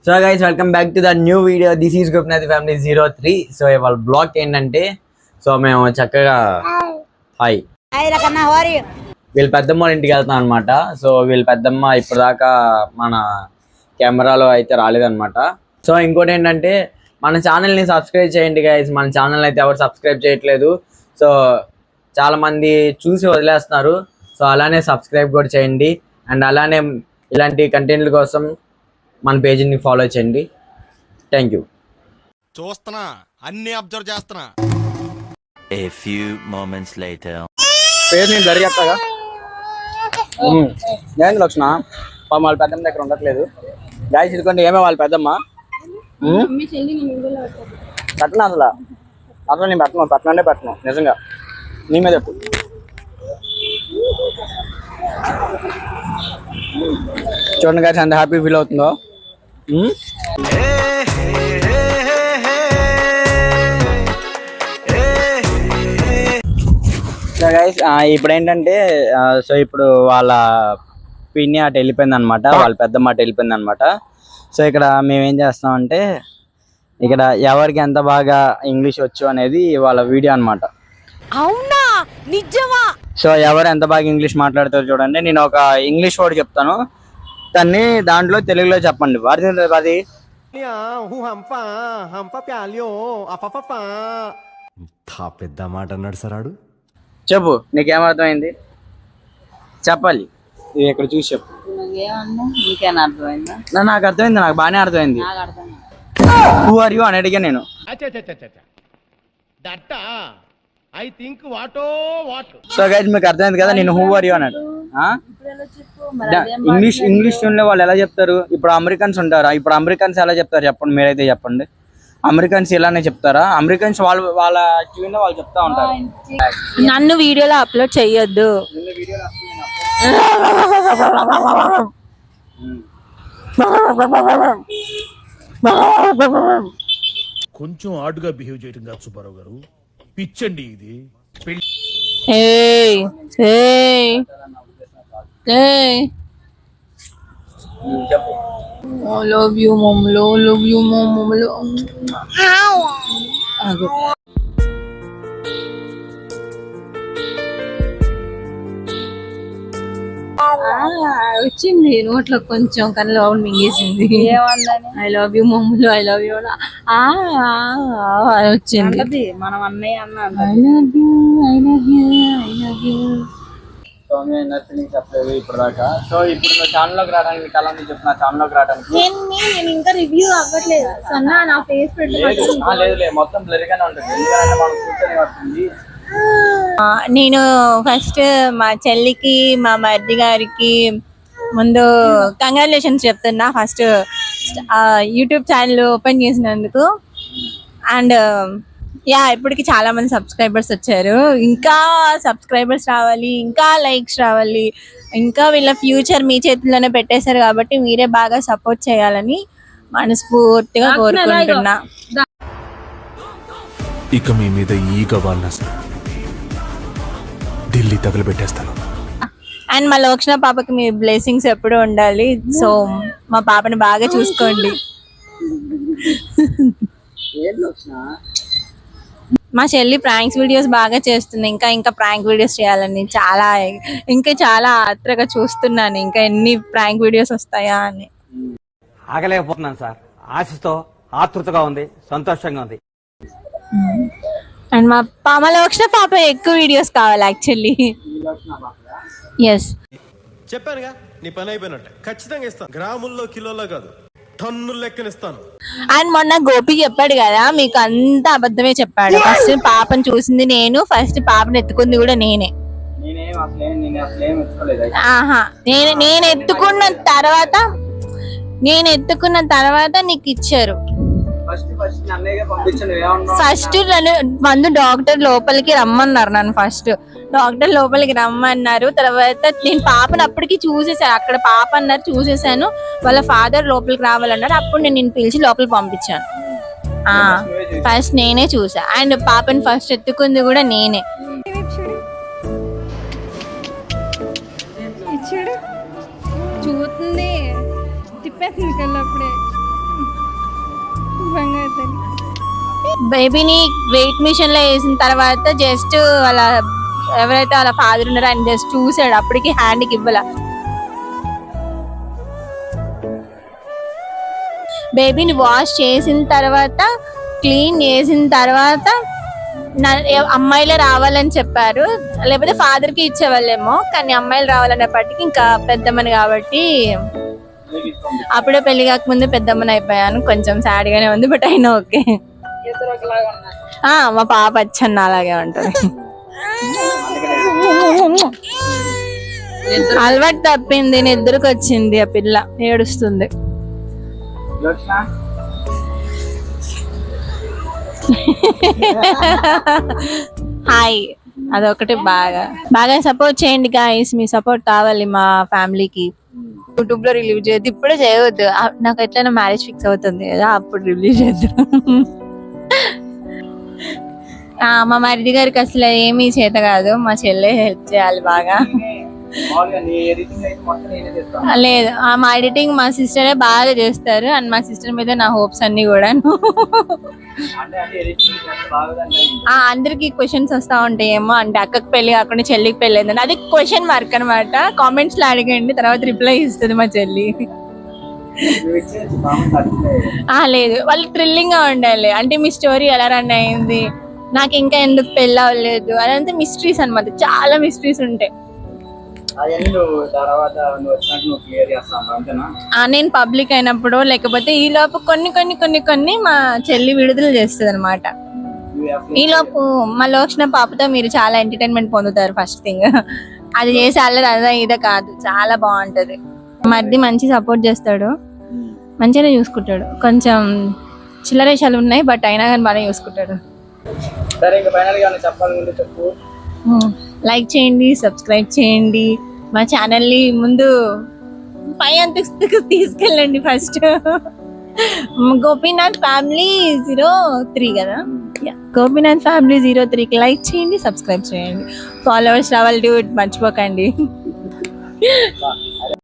So guys welcome back to the new video. This is Gopinath family 03. So ఇవాళ blog ఏంటంటే, so మేము చక్కగా hi వీళ్ళ పెద్దమ్మ వాళ్ళ ఇంటికి వెళ్తాం అనమాట. సో వీళ్ళ పెద్దమ్మ ఇప్పటిదాకా మన కెమెరాలో అయితే రాలేదన్నమాట. సో ఇంకోటి ఏంటంటే, మన ఛానల్ని సబ్స్క్రైబ్ చేయండి గైస్. మన ఛానల్ అయితే ఎవరు సబ్స్క్రైబ్ చేయట్లేదు. సో చాలామంది చూసి వదిలేస్తున్నారు. సో అలానే సబ్స్క్రైబ్ కూడా చేయండి. అండ్ అలానే ఇలాంటి కంటెంట్ల కోసం మన పేజీని ఫాలో చేయండి. Thank you. చూస్తున్నా, అన్ని అబ్జర్వ్ చేస్తున్నా. A few moments later. పేరు నేను జరిగేస్తాగా. నేను లక్ష్మణ వాళ్ళ పెద్దమ్మ దగ్గర ఉండట్లేదు. గాయస్ ఇదికోండి, ఏమే వాళ్ళ పెద్దమ్మ పెట్టను. అసలు నేను పెట్టను నిజంగా. నీ మీద చెప్పు. చూడండి గాయస్ ఎంత హ్యాపీ ఫీల్ అవుతుందో. సో గైస్ ఇప్పుడు ఏంటంటే, సో ఇప్పుడు వాళ్ళ పిన్ని అటు వెళ్ళిపోయింది అనమాట, వాళ్ళ పెద్దమ్మ అటు వెళ్ళిపోయింది అనమాట. సో ఇక్కడ మేమేం చేస్తామంటే, ఇక్కడ ఎవరికి ఎంత బాగా ఇంగ్లీష్ వచ్చు అనేది వాళ్ళ వీడియో అనమాట. అవునా, నిజమా? సో ఎవరు ఎంత బాగా ఇంగ్లీష్ మాట్లాడతారో చూడండి. నేను ఒక ఇంగ్లీష్ వర్డ్ చెప్తాను, దాన్ని దాంట్లో తెలుగులో చెప్పండి. అది పెద్ద మాట అన్నాడు సరాడు. చెప్పు, నీకేమర్థమైంది చెప్పాలి. ఇది ఇక్కడ చూసి చెప్పు. నాకు అర్థమైంది, నాకు బాగానే అర్థమైంది. హూ ఆర్ యూ అని అడిగా నేను. సో గైస్ మీకు అర్థమైంది కదా, నేను హూ ఆర్ యూ అన్నాడు. ఇంగ్లీష్ లో వాళ్ళు ఎలా చెప్తారు? ఇప్పుడు అమెరికన్స్ ఉంటారా? ఇప్పుడు అమెరికన్స్ ఎలా చెప్తారు చెప్పండి, మీరైతే చెప్పండి. అమెరికన్స్ ఇలానే చెప్తారా? అమెరికన్స్ వాళ్ళ ట్యూన్ లో వాళ్ళు చెప్తా ఉంటారు. నన్ను వీడియోలో అప్లోడ్ చెయ్యొద్దు. కొంచెం ఆడుగా బిహేవ్ చేయడం కాదు సుబ్బారావు గారు, పిచ్చండి ఇది. I love you, mom. Love you, mom. వచ్చింది నోట్లో కొంచెం, కానీ లోపల మింగేసింది. ఐ లవ్ యూ మమ్మలు, ఐ లవ్ యూ వచ్చింది. మనం అన్నయ్య అన్నా I love you, I love you, I love you. So నేను నర్సింగ్ చెప్పలేదు ఇప్పుడు దాకా. సో ఇప్పుడు నువ్వు ఛానల్లోకి రావడానికి చాలా మంది చెప్తున్నా, ఛానల్లోకి రావడానికి నేను ఇంకా రివ్యూ అవ్వట్లేదు. సన్నా నా ఫేస్ పెట్టి లేదు మొత్తం బ్లర్ గానే ఉంటుంది, ఎందుకంటే మనం కూర్చొని వస్తుంది. నేను ఫస్ట్ మా చెల్లికి, మా మరిది గారికి ముందు కంగ్రాచులేషన్స్ చెప్తున్నా. ఫస్ట్ యూట్యూబ్ ఛానల్ ఓపెన్ చేసినందుకు. అండ్ ఇప్పటికి చాలా మంది సబ్స్క్రైబర్స్ వచ్చారు. ఇంకా సబ్స్క్రైబర్స్ రావాలి, ఇంకా లైక్స్ రావాలి, ఇంకా వీళ్ళ ఫ్యూచర్ మీ చేతుల్లోనే పెట్టేశారు కాబట్టి మీరే బాగా సపోర్ట్ చేయాలని మనస్ఫూర్తిగా కోరుకుంటున్నా. ఇక మీ మీద ఈగ వాళ్ళ ఢిల్లీ తగలబెట్టేస్తాను. అండ్ మా లోక్షణ పాపకి మీ బ్లెస్సింగ్స్ ఎప్పుడు ఉండాలి. సో మా పాపని బాగా చూసుకోండి. మా చెల్లి ప్రాంక్స్ వీడియోస్ బాగా చేస్తుంది. ఇంకా ప్రాంక్ వీడియోస్ చేయాలని చాలా ఆత్రగా చూస్తున్నాను. ఇంకా ఎన్ని ప్రాంక్ వీడియోస్ వస్తాయా అని. ఆగలేకపోతున్నాను సార్. ఆశతో ఆతృతగా ఉంది, సంతోషంగా ఉంది. అండ్ మా లోక్షణ పాప ఎక్కువ వీడియోస్ కావాలి యాక్చువల్లీ. ఎస్, చెప్పానుగా, నీ పని అయిపోయినట్టే. ఖచ్చితంగా ఇస్తాను, గ్రాముల్లో కిలోలో కాదు, టన్నుల లెక్కనిస్తాను. అండ్ మొన్న గోపి చెప్పాడు కదా, మీకు అంత అబద్ధమే చెప్పాడు. ఫస్ట్ పాపను చూసింది నేను, ఫస్ట్ పాపను ఎత్తుకుంది కూడా నేనే. నేను ఎత్తుకున్న తర్వాత నీకు ఇచ్చారు. ఫస్ట్ మందు డాక్టర్ లోపలికి రమ్మన్నారు నన్ను. ఫస్ట్ డాక్టర్ లోపలికి రమ్మన్నారు. తర్వాత నేను పాపను అప్పటికి చూసేసాను. అక్కడ పాప అన్నారు, చూసేసాను. వాళ్ళ ఫాదర్ లోపలికి రావాలన్నారు. అప్పుడు నేను పిలిచి లోపలికి పంపించాను. ఫస్ట్ నేనే చూసా. అండ్ పాపని ఫస్ట్ ఎత్తుకుంది కూడా నేనే. చూస్తుంది, తిప్పేస్తుంది కళ్ళు అప్పుడే. బేబీని వెయిట్ మిషన్ లో వేసిన తర్వాత జస్ట్ వాళ్ళ ఎవరైతే వాళ్ళ ఫాదర్ ఉన్నారో ఆయన జస్ట్ చూసాడు, అప్పటికి హ్యాండ్కి ఇవ్వాల. బేబీని వాష్ చేసిన తర్వాత, క్లీన్ చేసిన తర్వాత అమ్మాయిలే రావాలని చెప్పారు, లేకపోతే ఫాదర్ కి ఇచ్చేవాళ్ళేమో, కానీ అమ్మాయిలు రావాలనేప్పటికీ ఇంకా పెద్దమ్మని కాబట్టి అప్పుడే పెళ్లి కాకముందే పెద్దమ్మని అయిపోయాను. కొంచెం సాడ్ గానే ఉంది, బట్ అయినా ఓకే. మా పాప అచ్చన్న అలాగే ఉంటది. అలవాటు తప్పింది, నిద్రకు వచ్చింది ఆ పిల్ల, ఏడుస్తుంది. హాయ్, అదొకటి బాగా సపోర్ట్ చేయండి గాయస్, మీ సపోర్ట్ కావాలి మా ఫ్యామిలీకి. యూట్యూబ్ లో రిలీవ్ చేయొద్దు, ఇప్పుడే చేయవద్దు, నాకు ఎట్లైనా మ్యారేజ్ ఫిక్స్ అవుతుంది కదా, అప్పుడు రిలీవ్ చేద్దాం. మా మరిది గారికి అసలు ఏమీ చేత కాదు, మా చెల్లె హెల్ప్ చేయాలి బాగా. లేదు, మా ఎడిటింగ్ మా సిస్టరే బాగా చేస్తారు, అండ్ మా సిస్టర్ మీద నా హోప్స్ అన్ని కూడా. అందరికి క్వశ్చన్స్ వస్తా ఉంటాయేమో, అంటే అక్కకి పెళ్లి కాకుండా చెల్లికి పెళ్లి అయిందని, అది క్వశ్చన్ మార్క్ అనమాట. కామెంట్స్ లో అడగండి, తర్వాత రిప్లై ఇస్తుంది మా చెల్లి. లేదు, వాళ్ళు థ్రిల్లింగ్ గా ఉండాలి, అంటే మీ స్టోరీ ఎలా రన్ అయింది, నాకు ఇంకా ఎందుకు పెళ్ళి అవ్వలేదు, అదంతా మిస్టరీస్ అనమాట, చాలా మిస్టరీస్ ఉంటాయి. నేను పబ్లిక్ అయినప్పుడు, లేకపోతే ఈ లోపు కొన్ని మా చెల్లి విడుదల చేస్తుంది అనమాట. ఈ లోపు మా లోక్షణ పాపతో మీరు చాలా ఎంటర్టైన్మెంట్ పొందుతారు. ఫస్ట్ థింగ్ అది చేసే అల్లరి అదా ఇదే కాదు, చాలా బాగుంటది. మధ్య మంచి సపోర్ట్ చేస్తాడు, మంచిగానే చూసుకుంటాడు. కొంచెం చిల్లరేషాలు ఉన్నాయి, బట్ అయినా కానీ బాగా చూసుకుంటాడు. లైక్ చేయండి, సబ్స్క్రైబ్ చేయండి, మా ఛానల్ని ముందు పై అంతస్తుకు తీసుకెళ్ళండి. ఫస్ట్ గోపీనాథ్ ఫ్యామిలీ 03 కదా, గోపీనాథ్ ఫ్యామిలీ 03కి లైక్ చేయండి, సబ్స్క్రైబ్ చేయండి, ఫాలోవర్స్ రావాలి, డూడ్ మర్చిపోకండి.